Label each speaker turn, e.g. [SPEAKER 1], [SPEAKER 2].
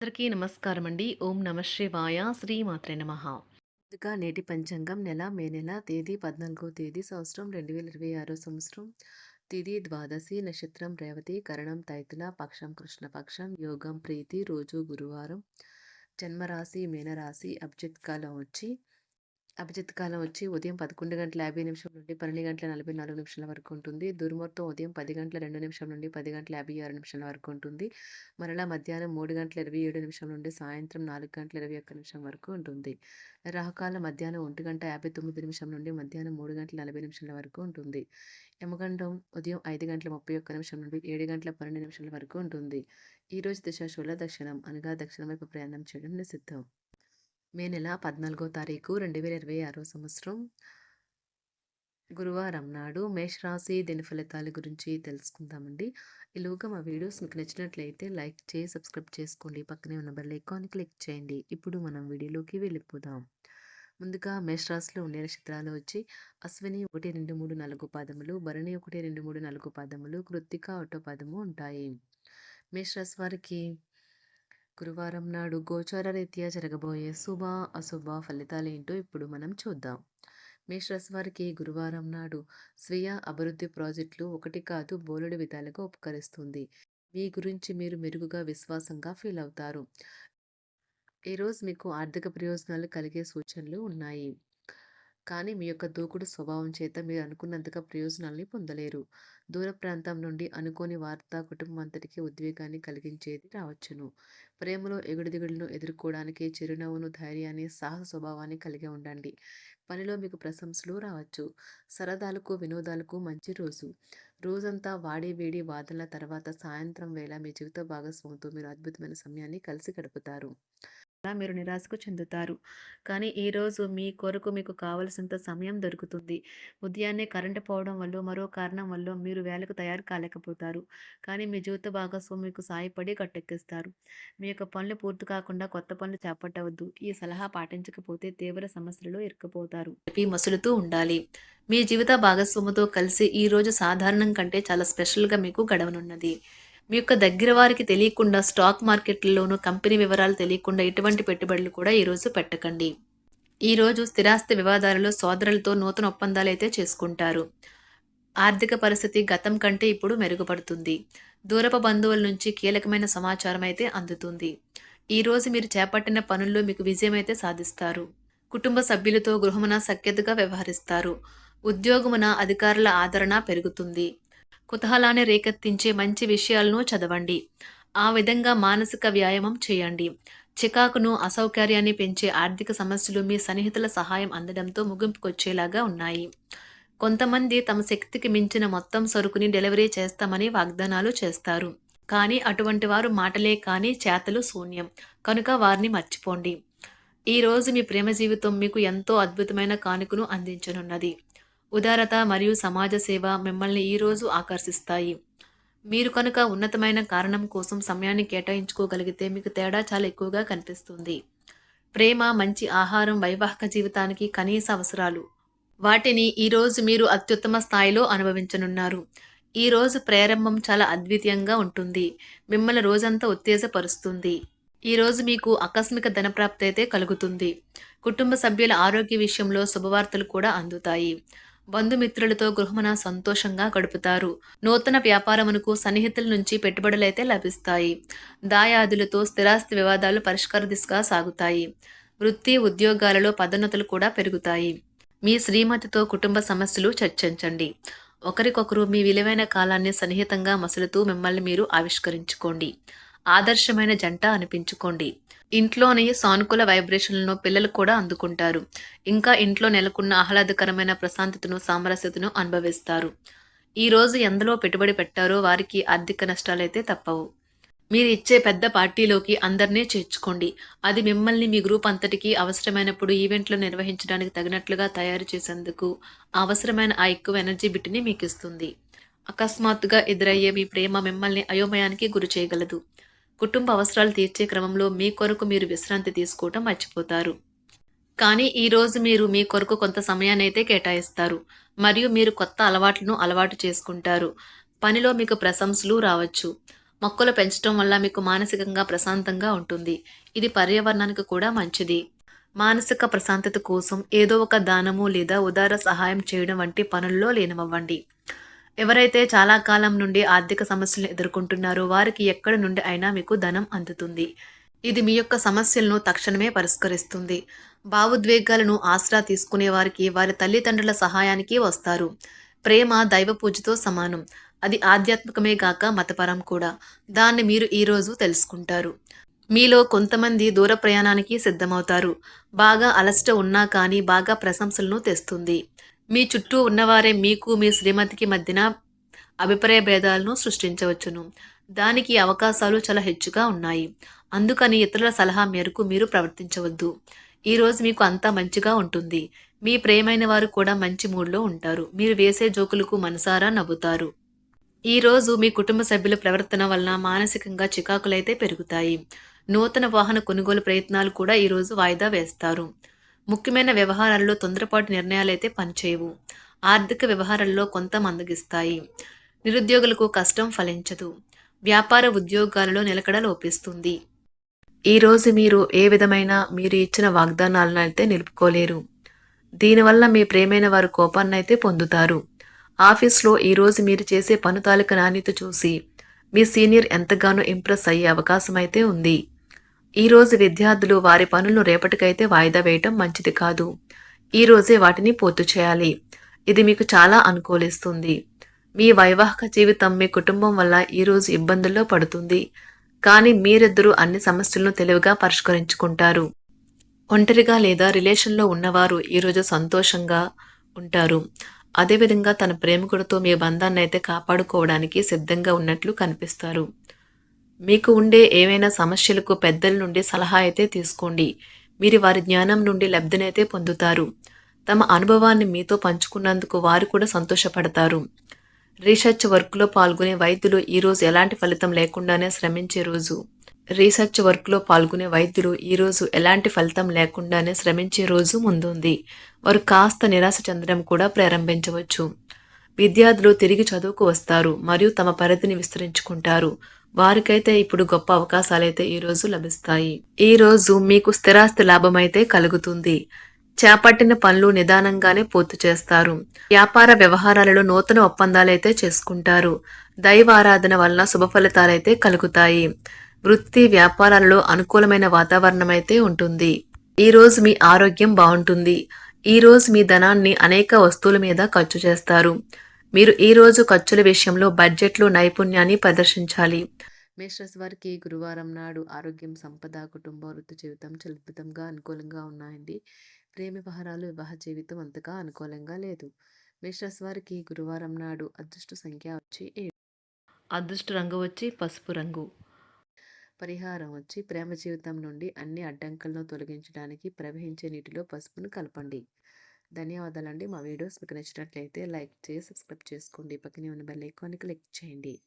[SPEAKER 1] అందరికీ నమస్కారం అండి. ఓం నమ శివాయ. శ్రీమాత్రే నమః. ముందుగా నేటి పంచాంగం మే నెల తేదీ 14వ తేదీ సంవత్సరం 2026 సంవత్సరం. తిథి ద్వాదశి, నక్షత్రం రేవతి, కరణం తైతుల, పక్షం కృష్ణపక్షం, యోగం ప్రీతి, రోజు గురువారం. జన్మరాశి మీనరాశి. అభిజిత్ కాలం వచ్చి ఉదయం 11:50 నుండి 12:44 వరకు ఉంటుంది. దుర్ముహూర్తం ఉదయం 10:02 నుండి 10:56 వరకు ఉంటుంది. మరలా మధ్యాహ్నం 3:27 నుండి సాయంత్రం 4:21 వరకు ఉంటుంది. రాహుకాలం మధ్యాహ్నం 1:59 నుండి మధ్యాహ్నం 3:40 వరకు ఉంటుంది. యమగండం ఉదయం 5:31 నుండి 7:12 వరకు ఉంటుంది. ఈరోజు దిశ శూల దక్షిణం అనగా దక్షిణం వైపు ప్రయాణం చేయడం నిషిద్ధం. మే నెల 14వ తారీఖు 2026 సంవత్సరం గురువారం నాడు మేషరాశి దిన ఫలితాల గురించి తెలుసుకుందామండి. ఈలోగా మా వీడియోస్ మీకు నచ్చినట్లయితే లైక్ చేసి సబ్స్క్రైబ్ చేసుకోండి. పక్కనే ఉన్న బెల్ ఐకాన్ క్లిక్ చేయండి. ఇప్పుడు మనం వీడియోలోకి వెళ్ళిపోదాం. ముందుగా మేషరాశిలో ఉండే నక్షత్రాలు వచ్చి అశ్విని 1, 2, 3, 4 పాదములు, భరణి 1, 2, 3, 4 పాదములు, కృత్తిక 1 పాదము ఉంటాయి. మేషరాశి వారికి గురువారం నాడు గోచార రీత్యా జరగబోయే శుభ అశుభ ఫలితాలేంటో ఇప్పుడు మనం చూద్దాం. మేషరాశి వారికి గురువారం నాడు స్వీయ అభివృద్ధి ప్రాజెక్టులు ఒకటి కాదు బోలెడు విధాలుగా ఉపకరిస్తుంది. మీ గురించి మీరు మెరుగుగా విశ్వాసంగా ఫీల్ అవుతారు. ఈరోజు మీకు ఆర్థిక ప్రయోజనాలు కలిగే సూచనలు ఉన్నాయి. కానీ మీ యొక్క దూకుడు స్వభావం చేత మీరు అనుకున్నంతగా ప్రయోజనాల్ని పొందలేరు. దూర ప్రాంతం నుండి అనుకోని వార్త కుటుంబం అంతటికీ ఉద్వేగాన్ని కలిగించేది రావచ్చును. ప్రేమలో ఎగుడుదిగుడులను ఎదుర్కోవడానికి చిరునవ్వును, ధైర్యాన్ని, సాహస స్వభావాన్ని కలిగి ఉండండి. పనిలో మీకు ప్రశంసలు రావచ్చు. సరదాలకు, వినోదాలకు మంచి రోజు. రోజంతా వాడి వేడి వాదనల తర్వాత సాయంత్రం వేళ మీ జీవిత భాగస్వామితో మీరు అద్భుతమైన సమయాన్ని కలిసి గడుపుతారు. అలా మీరు నిరాశకు చెందుతారు. కానీ ఈరోజు మీ కొరకు మీకు కావలసినంత సమయం దొరుకుతుంది. ఉదయాన్నే కరెంటు పోవడం వల్లో, మరో కారణం వల్లో మీరు వేళకు తయారు కాలేకపోతారు. కానీ మీ జీవిత భాగస్వామి మీకు సాయపడి గట్టెక్కిస్తారు. మీ యొక్క పనులు పూర్తి కాకుండా కొత్త పనులు చేపట్టవద్దు. ఈ సలహా పాటించకపోతే తీవ్ర సమస్యలలో ఇరుక్కుపోతారు. మసులుతూ ఉండాలి. మీ జీవిత భాగస్వామితో కలిసి ఈరోజు సాధారణం కంటే చాలా స్పెషల్గా మీకు గడవనున్నది. మీ యొక్క దగ్గర వారికి తెలియకుండా స్టాక్ మార్కెట్లలోనూ కంపెనీ వివరాలు తెలియకుండా ఎటువంటి పెట్టుబడులు కూడా ఈరోజు పెట్టకండి. ఈరోజు స్థిరాస్తి వివాదాలలో సోదరులతో నూతన ఒప్పందాలు అయితే చేసుకుంటారు. ఆర్థిక పరిస్థితి గతం కంటే ఇప్పుడు మెరుగుపడుతుంది. దూరపు బంధువుల నుంచి కీలకమైన సమాచారం అయితే అందుతుంది. ఈరోజు మీరు చేపట్టిన పనుల్లో మీకు విజయం అయితే సాధిస్తారు. కుటుంబ సభ్యులతో గృహమున సఖ్యతగా వ్యవహరిస్తారు. ఉద్యోగమున అధికారుల ఆదరణ పెరుగుతుంది. కుతూహలాన్ని రేకెత్తించే మంచి విషయాలను చదవండి. ఆ విధంగా మానసిక వ్యాయామం చేయండి. చికాకును, అసౌకర్యాన్ని పెంచే ఆర్థిక సమస్యలు మీ సన్నిహితుల సహాయం అందడంతో ముగింపుకొచ్చేలాగా ఉన్నాయి. కొంతమంది తమ శక్తికి మించిన మొత్తం సరుకుని డెలివరీ చేస్తామని వాగ్దానాలు చేస్తారు. కానీ అటువంటి వారు మాటలే కానీ చేతలు శూన్యం. కనుక వారిని మర్చిపోండి. ఈరోజు మీ ప్రేమ జీవితం మీకు ఎంతో అద్భుతమైన కానుకను అందించనున్నది. ఉదారత మరియు సమాజ సేవ మిమ్మల్ని ఈరోజు ఆకర్షిస్తాయి. మీరు కనుక ఉన్నతమైన కారణం కోసం సమయాన్ని కేటాయించుకోగలిగితే మీకు తేడా చాలా ఎక్కువగా కనిపిస్తుంది. ప్రేమ, మంచి ఆహారం వైవాహిక జీవితానికి కనీస అవసరాలు. వాటిని ఈరోజు మీరు అత్యుత్తమ స్థాయిలో అనుభవించనున్నారు. ఈరోజు ప్రారంభం చాలా అద్వితీయంగా ఉంటుంది. మిమ్మల్ని రోజంతా ఉత్తేజపరుస్తుంది. ఈరోజు మీకు ఆకస్మిక ధనప్రాప్తి అయితే కలుగుతుంది. కుటుంబ సభ్యుల ఆరోగ్య విషయంలో శుభవార్తలు కూడా అందుతాయి. బంధుమిత్రులతో గృహమున సంతోషంగా గడుపుతారు. నూతన వ్యాపారమునకు సన్నిహితుల నుంచి పెట్టుబడులైతే లభిస్తాయి. దాయాదులతో స్థిరాస్తి వివాదాలు పరిష్కార దిశగా సాగుతాయి. వృత్తి, ఉద్యోగాలలో పదోన్నతులు కూడా పెరుగుతాయి. మీ శ్రీమతితో కుటుంబ సమస్యలు చర్చించండి. ఒకరికొకరు మీ విలువైన కాలాన్ని సన్నిహితంగా మసులుతూ మిమ్మల్ని మీరు ఆవిష్కరించుకోండి. ఆదర్శమైన జంట అనిపించుకోండి. ఇంట్లోని సానుకూల వైబ్రేషన్లను పిల్లలు కూడా అందుకుంటారు. ఇంకా ఇంట్లో నెలకొన్న ఆహ్లాదకరమైన ప్రశాంతతను, సామరస్యతను అనుభవిస్తారు. ఈరోజు ఎందులో పెట్టుబడి పెట్టారో వారికి ఆర్థిక నష్టాలైతే తప్పవు. మీరు ఇచ్చే పెద్ద పార్టీలోకి అందరినీ చేర్చుకోండి. అది మిమ్మల్ని మీ గ్రూప్ అంతటికీ అవసరమైనప్పుడు ఈవెంట్లు నిర్వహించడానికి తగినట్లుగా తయారు చేసేందుకు అవసరమైన ఆ ఎక్కువ ఎనర్జీ బిట్ని మీకు ఇస్తుంది. అకస్మాత్తుగా ఎదురయ్యే మీ ప్రేమ మిమ్మల్ని అయోమయానికి గురి చేయగలదు. కుటుంబ అవసరాలు తీర్చే క్రమంలో మీ కొరకు మీరు విశ్రాంతి తీసుకోవటం మర్చిపోతారు. కానీ ఈరోజు మీరు మీ కొరకు కొంత సమయాన్ని అయితే కేటాయిస్తారు. మరియు మీరు కొత్త అలవాట్లను అలవాటు చేసుకుంటారు. పనిలో మీకు ప్రశంసలు రావచ్చు. మొక్కలు పెంచడం వల్ల మీకు మానసికంగా ప్రశాంతంగా ఉంటుంది. ఇది పర్యావరణానికి కూడా మంచిది. మానసిక ప్రశాంతత కోసం ఏదో ఒక దానము లేదా ఉదార సహాయం చేయడం వంటి పనుల్లో లీనమవ్వండి. ఎవరైతే చాలా కాలం నుండి ఆర్థిక సమస్యలను ఎదుర్కొంటున్నారో వారికి ఎక్కడి నుండి అయినా మీకు ధనం అందుతుంది. ఇది మీ యొక్క సమస్యలను తక్షణమే పరిష్కరిస్తుంది. భావోద్వేగాలను ఆసరా తీసుకునే వారికి వారి తల్లిదండ్రుల సహాయానికి వస్తారు. ప్రేమ దైవ పూజతో సమానం. అది ఆధ్యాత్మికమే గాక మతపరం కూడా. దాన్ని మీరు ఈరోజు తెలుసుకుంటారు. మీలో కొంతమంది దూర ప్రయాణానికి సిద్ధమవుతారు. బాగా అలసట ఉన్నా కానీ బాగా ప్రశంసలను తెస్తుంది. మీ చుట్టూ ఉన్నవారే మీకు మీ శ్రీమతికి మధ్యన అభిప్రాయ భేదాలను సృష్టించవచ్చును. దానికి అవకాశాలు చాలా హెచ్చుగా ఉన్నాయి. అందుకని ఇతరుల సలహా మేరకు మీరు ప్రవర్తించవద్దు. ఈరోజు మీకు అంతా మంచిగా ఉంటుంది. మీ ప్రియమైన వారు కూడా మంచి మూడ్లో ఉంటారు. మీరు వేసే జోకులకు మనసారా నవ్వుతారు. ఈరోజు మీ కుటుంబ సభ్యుల ప్రవర్తన వలన మానసికంగా చికాకులైతే పెరుగుతాయి. నూతన వాహన కొనుగోలు ప్రయత్నాలు కూడా ఈరోజు వాయిదా వేస్తారు. ముఖ్యమైన వ్యవహారాల్లో తొందరపాటు నిర్ణయాలైతే పనిచేయవు. ఆర్థిక వ్యవహారాల్లో కొంత మందగిస్తాయి. నిరుద్యోగులకు కష్టం ఫలించదు. వ్యాపార ఉద్యోగాలలో నిలకడ లోపిస్తుంది. ఈరోజు మీరు ఏ విధమైన మీరు ఇచ్చిన వాగ్దానాలను అయితే నిలుపుకోలేరు. దీనివల్ల మీ ప్రేమైన వారు కోపాన్నైతే పొందుతారు. ఆఫీస్లో ఈరోజు మీరు చేసే పను తాలూకు నాణ్యత చూసి మీ సీనియర్ ఎంతగానో ఇంప్రెస్ అయ్యే అవకాశం అయితే ఉంది. ఈరోజు విద్యార్థులు వారి పనులను రేపటికైతే వాయిదా వేయటం మంచిది కాదు. ఈరోజే వాటిని పూర్తి చేయాలి. ఇది మీకు చాలా అనుకూలిస్తుంది. మీ వైవాహిక జీవితం మీ కుటుంబం వల్ల ఈరోజు ఇబ్బందుల్లో పడుతుంది. కానీ మీరిద్దరూ అన్ని సమస్యలను తెలివిగా పరిష్కరించుకుంటారు. ఒంటరిగా లేదా రిలేషన్లో ఉన్నవారు ఈరోజు సంతోషంగా ఉంటారు. అదేవిధంగా తన ప్రేమికుడితో మీ బంధాన్ని అయితే కాపాడుకోవడానికి సిద్ధంగా ఉన్నట్లు కనిపిస్తారు. మీకు ఉండే ఏవైనా సమస్యలకు పెద్దల నుండి సలహా అయితే తీసుకోండి. మీరు వారి జ్ఞానం నుండి లబ్ధినైతే పొందుతారు. తమ అనుభవాన్ని మీతో పంచుకున్నందుకు వారు కూడా సంతోషపడతారు. రీసెర్చ్ వర్క్లో పాల్గొనే వైద్యులు ఈరోజు ఎలాంటి ఫలితం లేకుండానే శ్రమించే రోజు. ఈరోజు ఎలాంటి ఫలితం లేకుండానే శ్రమించే రోజు ముందుంది. వారు కాస్త నిరాశ చెందడం కూడా ప్రారంభించవచ్చు. విద్యార్థులు తిరిగి చదువుకు వస్తారు మరియు తమ పరిధిని విస్తరించుకుంటారు. వారికైతే ఇప్పుడు గొప్ప అవకాశాలైతే ఈరోజు లభిస్తాయి. ఈరోజు మీకు స్థిరాస్తి లాభమైతే కలుగుతుంది. చేపట్టిన పనులు నిదానంగానే పూర్తి చేస్తారు. వ్యాపార వ్యవహారాలలో నూతన ఒప్పందాలైతే చేసుకుంటారు. దైవ ఆరాధన వలన శుభ ఫలితాలైతే కలుగుతాయి. వృత్తి వ్యాపారాలలో అనుకూలమైన వాతావరణం అయితే ఉంటుంది. ఈరోజు మీ ఆరోగ్యం బాగుంటుంది. ఈరోజు మీ ధనాన్ని అనేక వస్తువుల మీద ఖర్చు చేస్తారు. మీరు ఈరోజు ఖర్చుల విషయంలో బడ్జెట్లో నైపుణ్యాన్ని ప్రదర్శించాలి. మేషరాశి వారికి గురువారం నాడు ఆరోగ్యం, సంపద, కుటుంబ, వృత్తి జీవితం చాలా అద్భుతంగా అనుకూలంగా ఉన్నాయండి. ప్రేమ వ్యవహారాలు, వివాహ జీవితం అంతగా అనుకూలంగా లేదు. మేషరాశి వారికి గురువారం నాడు అదృష్ట సంఖ్య వచ్చి 7. అదృష్ట రంగు వచ్చి పసుపు రంగు. పరిహారం వచ్చి ప్రేమ జీవితం నుండి అన్ని అడ్డంకులను తొలగించడానికి ప్రవహించే నీటిలో పసుపును కలపండి. ధన్యవాదాలండి. మా వీడియోస్ మీకు నచ్చినట్లయితే లైక్ చేసి సబ్స్క్రైబ్ చేసుకోండి. పక్కనే ఉన్న బెల్ ఐకాన్కి క్లిక్ చేయండి.